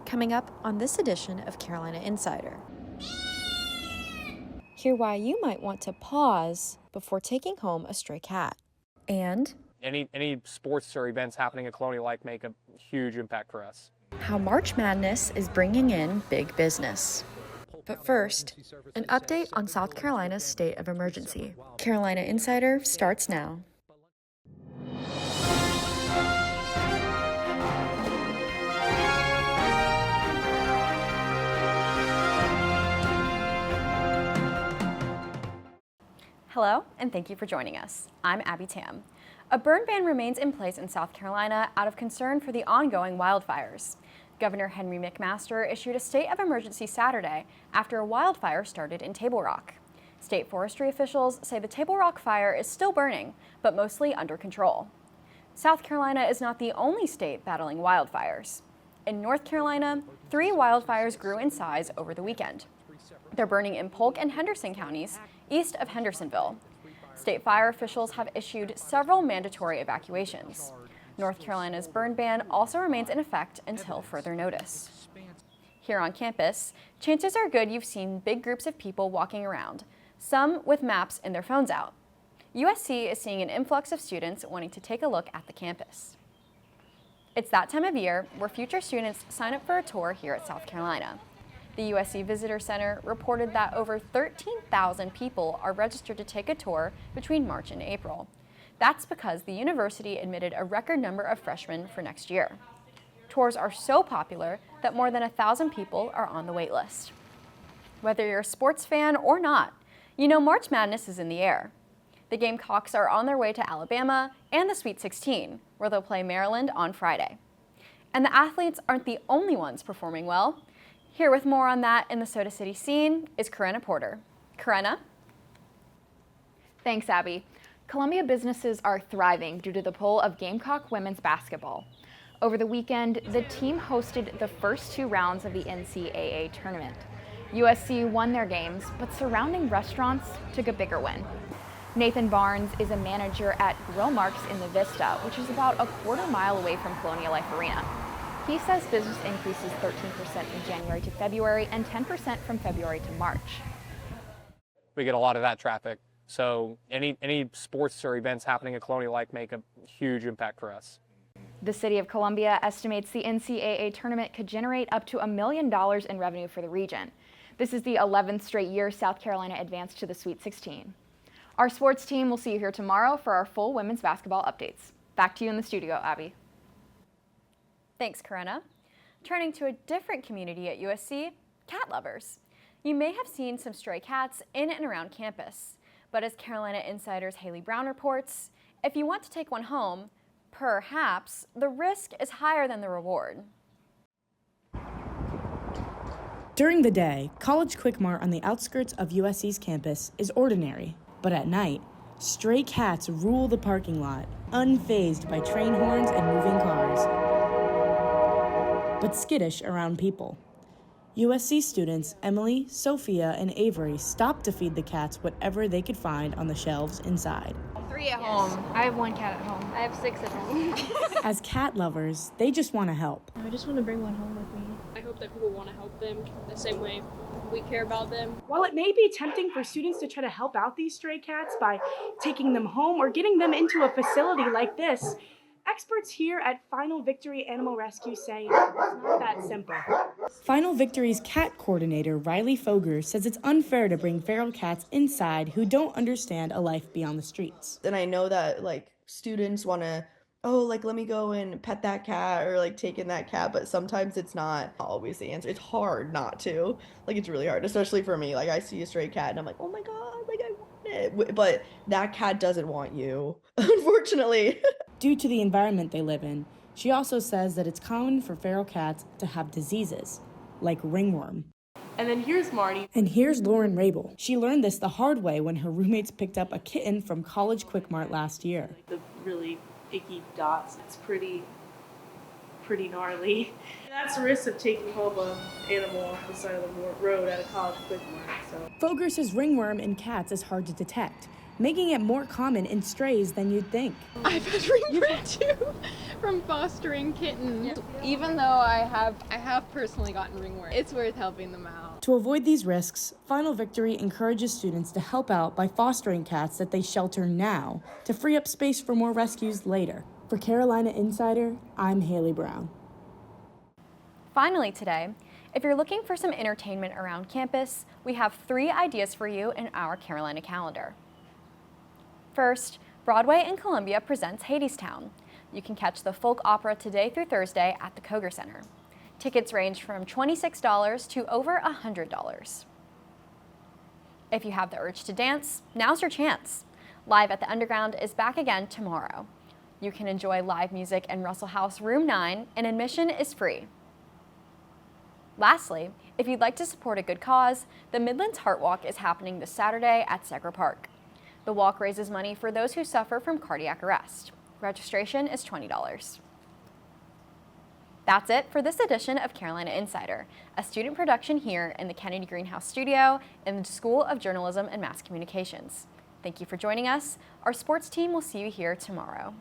Coming up on this edition of Carolina Insider. Hear why you might want to pause before taking home a stray cat. And any sports or events happening at Colonial Life make a huge impact for us. how March Madness is bringing in big business. But first, an update on South Carolina's state of emergency. Carolina Insider starts now. Hello, and thank you for joining us. I'm Abby Tam. A burn ban remains in place in South Carolina out of concern for the ongoing wildfires. Governor Henry McMaster issued a state of emergency Saturday after a wildfire started in Table Rock. State forestry officials say the Table Rock fire is still burning, but mostly under control. South Carolina is not the only state battling wildfires. In North Carolina, 3 wildfires grew in size over the weekend. They're burning in Polk and Henderson counties, east of Hendersonville. State fire officials have issued several mandatory evacuations. North Carolina's burn ban also remains in effect until further notice. Here on campus, chances are good you've seen big groups of people walking around, some with maps and their phones out. USC is seeing an influx of students wanting to take a look at the campus. It's that time of year where future students sign up for a tour here at South Carolina. The USC Visitor Center reported that over 13,000 people are registered to take a tour between March and April. That's because the university admitted a record number of freshmen for next year. Tours are so popular that more than 1,000 people are on the wait list. Whether you're a sports fan or not, you know March Madness is in the air. The Gamecocks are on their way to Alabama and the Sweet 16, where they'll play Maryland on Friday. And the athletes aren't the only ones performing well. Here with more on that in the Soda City scene is Karenna Porter. Karenna? Thanks, Abby. Columbia businesses are thriving due to the pull of Gamecock women's basketball. Over the weekend, the team hosted the first 2 rounds of the NCAA tournament. USC won their games, but surrounding restaurants took a bigger win. Nathan Barnes is a manager at Grill Marks in the Vista, which is about a quarter-mile away from Colonial Life Arena. He says business increases 13% from January to February and 10% from February to March. We get a lot of that traffic. So any sports or events happening at Colonial Life make a huge impact for us. The city of Columbia estimates the NCAA tournament could generate up to $1 million in revenue for the region. This is the 11th straight year South Carolina advanced to the Sweet 16. Our sports team will see you here tomorrow for our full women's basketball updates. Back to you in the studio, Abby. Thanks, Karenna. Turning to a different community at USC, cat lovers. You may have seen some stray cats in and around campus, but as Carolina Insider's Haley Brown reports, if you want to take one home, perhaps the risk is higher than the reward. During the day, College Quick Mart on the outskirts of USC's campus is ordinary, but at night, stray cats rule the parking lot, unfazed by train horns and moving cars, but skittish around people. USC students Emily, Sophia, and Avery stopped to feed the cats whatever they could find on the shelves inside. 3 at home. I have 1 cat at home. I have 6 at home. As cat lovers, they just want to help. I just want to bring one home with me. I hope that people want to help them the same way we care about them. While it may be tempting for students to try to help out these stray cats by taking them home or getting them into a facility like this, experts here at Final Victory Animal Rescue say it's not that simple. Final Victory's cat coordinator, Riley Felder, says it's unfair to bring feral cats inside who don't understand a life beyond the streets. And I know that, students want to, let me go and pet that cat or, take in that cat, but sometimes it's not always the answer. It's hard not to. It's really hard, especially for me. I see a stray cat and I'm like, oh my God, I want it. But that cat doesn't want you, unfortunately. Due to the environment they live in, she also says that it's common for feral cats to have diseases, like ringworm. And then here's Marty. And here's Lauren Rabel. She learned this the hard way when her roommates picked up a kitten from College Quick Mart last year. The really icky dots, it's pretty gnarly. And that's the risk of taking home an animal off the side of the road at a College Quick Mart. So. Felder says ringworm in cats is hard to detect, making it more common in strays than you'd think. I've had ringworm too from fostering kittens. Even though I have personally gotten ringworm, it's worth helping them out. To avoid these risks, Final Victory encourages students to help out by fostering cats that they shelter now to free up space for more rescues later. For Carolina Insider, I'm Haley Brown. Finally today, if you're looking for some entertainment around campus, we have 3 ideas for you in our Carolina calendar. First, Broadway in Columbia presents Hadestown. You can catch the folk opera today through Thursday at the Koger Center. Tickets range from $26 to over $100. If you have the urge to dance, now's your chance. Live at the Underground is back again tomorrow. You can enjoy live music in Russell House Room 9, and admission is free. Lastly, if you'd like to support a good cause, the Midlands Heart Walk is happening this Saturday at Segra Park. The walk raises money for those who suffer from cardiac arrest. Registration is $20. That's it for this edition of Carolina Insider, a student production here in the Kennedy Greenhouse studio in the School of Journalism and Mass Communications. Thank you for joining us. Our sports team will see you here tomorrow.